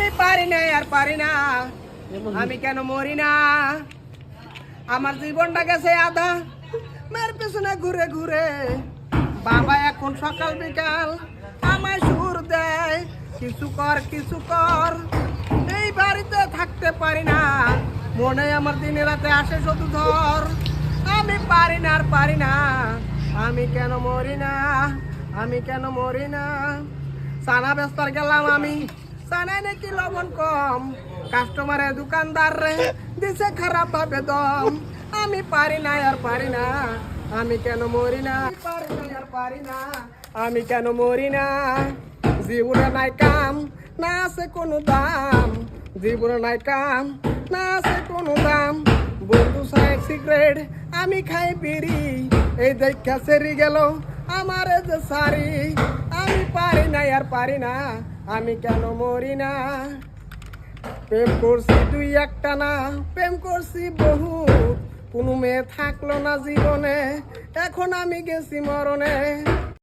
আমি পারি না আর পারি না, আমি কেন মরি না। আমার জীবনটা গেছে আধা, মেয়ের পেছনে ঘুরে ঘুরে। বাবা এখন সকাল বিকাল আমায় সুর দেয়, কিছু কর কিছু কর। এই বাড়িতে থাকতে পারি না, মনে আমার দিনে রাতে আসে শুধু ধর। আমি পারি না আর পারি না, আমি কেন মরি না, আমি কেন মরি না। সানা বেস্তার গেলাম আমি, সানায় নাকি লবণ কম। কাস্টমারে দোকানদার রে দিছে খারাপ ভাবে দম। আমি পারি না আর পারি না, আমি কেন মরি না। পারি না আর পারি না, আমি কেন মরি না। জীবনে নাই কাম, না আছে কোনো দাম। জীবনে নাই কাম, না আছে কোনো দাম। বন্ধু সাহেব সিগারেট, আমি খাই বিড়ি। এই দেখা সেরি গেল আমার যে সারি। আমি পারি না আর পারি না, আমি কেন মরি না। প্রেম করছি দুই একটা না, প্রেম করছি বহু। কোনো মেয়ে থাকলো না জীবনে, এখন আমি গেছি মরণে।